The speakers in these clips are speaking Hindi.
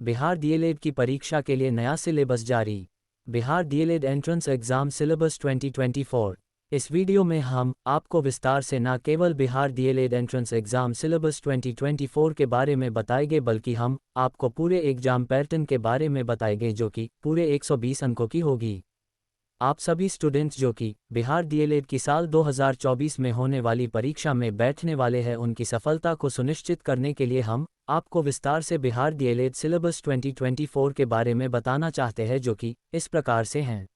बिहार डीएलएड की परीक्षा के लिए नया सिलेबस जारी। Bihar DElEd entrance exam syllabus 2024। इस वीडियो में हम आपको विस्तार से न केवल Bihar DElEd entrance exam syllabus 2024 के बारे में बताएंगे, बल्कि हम आपको पूरे एग्जाम पैटर्न के बारे में बताएंगे जो कि पूरे 120 अंकों की होगी। आप सभी स्टूडेंट्स जो कि बिहार डीएलएड की साल 2024 में होने वाली परीक्षा में बैठने वाले हैं, उनकी सफलता को सुनिश्चित करने के लिए हम आपको विस्तार से बिहार डीएलएड सिलेबस 2024 के बारे में बताना चाहते हैं, जो कि इस प्रकार से हैं।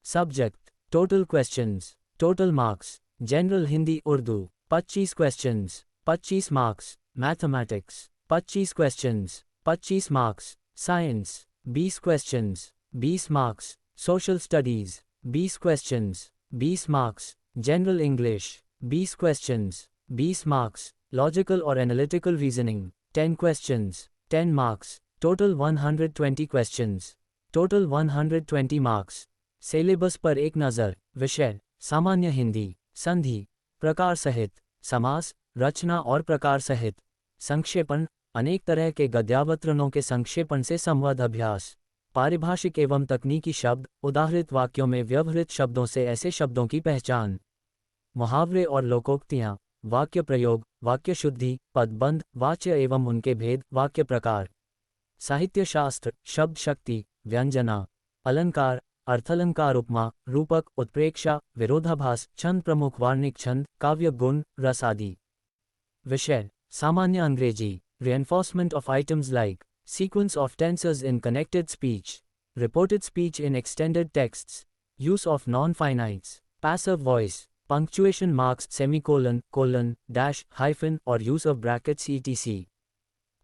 Subject, total questions, total marks, general Hindi Urdu 25 questions, 25 marks, mathematics 25 questions, 25 marks, science 20 questions, 20 marks, social studies 20 questions, 20 marks, general English 20 questions, 20 marks, logical और analytical reasoning 10 questions, 10 marks, total 120 questions, total 120 marks. Syllabus पर एक नज़र। विषय, सामान्य हिंदी, संधि, प्रकार सहित, समास, रचना और प्रकार सहित, संक्षेपण, अनेक तरह के गद्यावतरणों के संक्षेपण से संवाद अभ्यास, पारिभाषिक एवं तकनीकी शब्द, उदाहृत वाक्यों में व्यवहृत शब्दों से ऐसे शब्दों की पहचान, मुहावरे और लोकोक्तियाँ, वाक्य प्रयोग, वाक्य शुद्धि, पदबंध, वाच्य एवं उनके भेद, वाक्य प्रकार, साहित्य शास्त्र, शब्द शक्ति, व्यंजना, अलंकार, अर्थालंकार, उपमा, रूपक, उत्प्रेक्षा, विरोधाभास, छंद, प्रमुख वार्णिक छंद, काव्य गुण, रस आदि। विषय, सामान्य अंग्रेजी, reinforcement of items like sequence of tenses in connected speech, reported speech in extended texts, use of non-finites, passive voice, punctuation marks, semicolon, colon, dash, hyphen or use of brackets etc.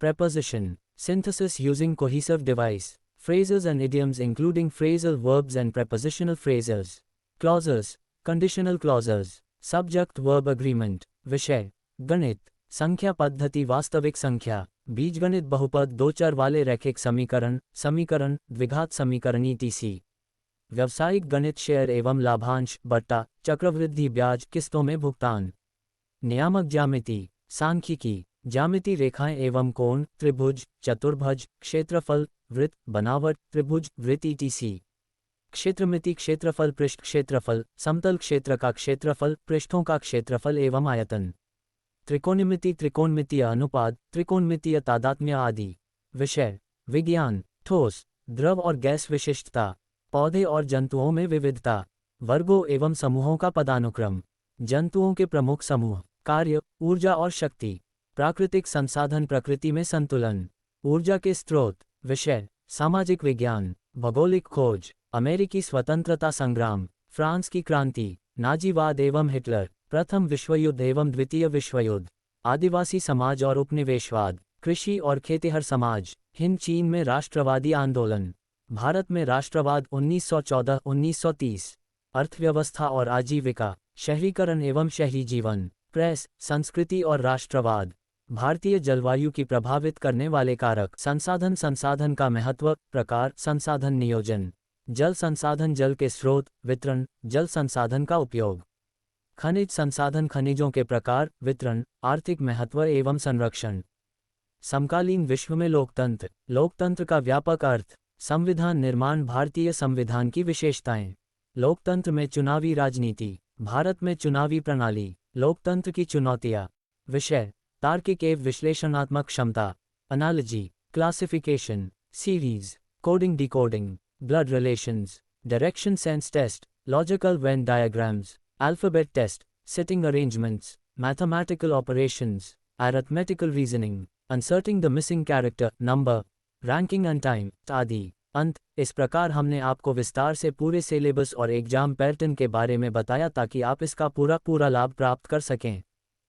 Preposition, synthesis using cohesive device, phrases and idioms including phrasal verbs and prepositional phrases, clauses, conditional clauses, subject verb agreement। विषय, गणित, संख्या पद्धति, वास्तविक संख्या, बीजगणित, बहुपद, दो चर वाले रैखिक समीकरण, समीकरण, द्विघात समीकरण etc. व्यावसायिक गणित, शेयर एवं लाभांश, बट्टा, चक्रवृद्धि, ब्याज, किस्तों में भुगतान, नियामक ज्यामिति, सांख्यिकी, ज्यामिति, रेखाएं एवं कोण, त्रिभुज, चतुर्भुज, क्षेत्रफल, वृत्त, बनावट, त्रिभुज, वृत्त etc. क्षेत्रमिति, क्षेत्रफल, पृष्ठ क्षेत्रफल, समतल क्षेत्र का क्षेत्रफल, पृष्ठों का क्षेत्रफल एवं आयतन, त्रिकोणमिति, त्रिकोणमितीय अनुपात, त्रिकोणमितीय तादात्म्य आदि। विषय, विज्ञान, ठोस, द्रव और गैस विशिष्टता, पौधे और जंतुओं में विविधता, वर्गों एवं समूहों का पदानुक्रम, जंतुओं के प्रमुख समूह, कार्य, ऊर्जा और शक्ति, प्राकृतिक संसाधन, प्रकृति में संतुलन, ऊर्जा के स्रोत। विषय, सामाजिक विज्ञान, भौगोलिक खोज, अमेरिकी स्वतंत्रता संग्राम, फ्रांस की क्रांति, नाजीवाद एवं हिटलर, प्रथम विश्वयुद्ध एवं द्वितीय विश्वयुद्ध, आदिवासी समाज और उपनिवेशवाद, कृषि और खेतिहर समाज, हिंद चीन में राष्ट्रवादी आंदोलन, भारत में राष्ट्रवाद 1914-1930, अर्थव्यवस्था और आजीविका, शहरीकरण एवं शहरी जीवन, प्रेस, संस्कृति और राष्ट्रवाद, भारतीय जलवायु की प्रभावित करने वाले कारक, संसाधन, संसाधन का महत्व, प्रकार, संसाधन नियोजन, जल संसाधन, जल के स्रोत, वितरण, जल संसाधन का उपयोग, खनिज संसाधन, खनिजों के प्रकार, वितरण, आर्थिक महत्व एवं संरक्षण, समकालीन विश्व में लोकतंत्र, लोकतंत्र का व्यापक अर्थ, संविधान निर्माण, भारतीय संविधान की विशेषताएं, लोकतंत्र में चुनावी राजनीति, भारत में चुनावी प्रणाली, लोकतंत्र की चुनौतियां। विषय, तार्किक एवं विश्लेषणात्मक क्षमता, analogy, classification, series, coding, decoding, blood relations, direction sense test, logical Venn diagrams, alphabet test, sitting arrangements, mathematical operations, arithmetical reasoning, inserting the missing character, number, ranking and time आदि। अंत, इस प्रकार हमने आपको विस्तार से पूरे सिलेबस और एग्जाम पैटर्न के बारे में बताया ताकि आप इसका पूरा लाभ प्राप्त कर सकें।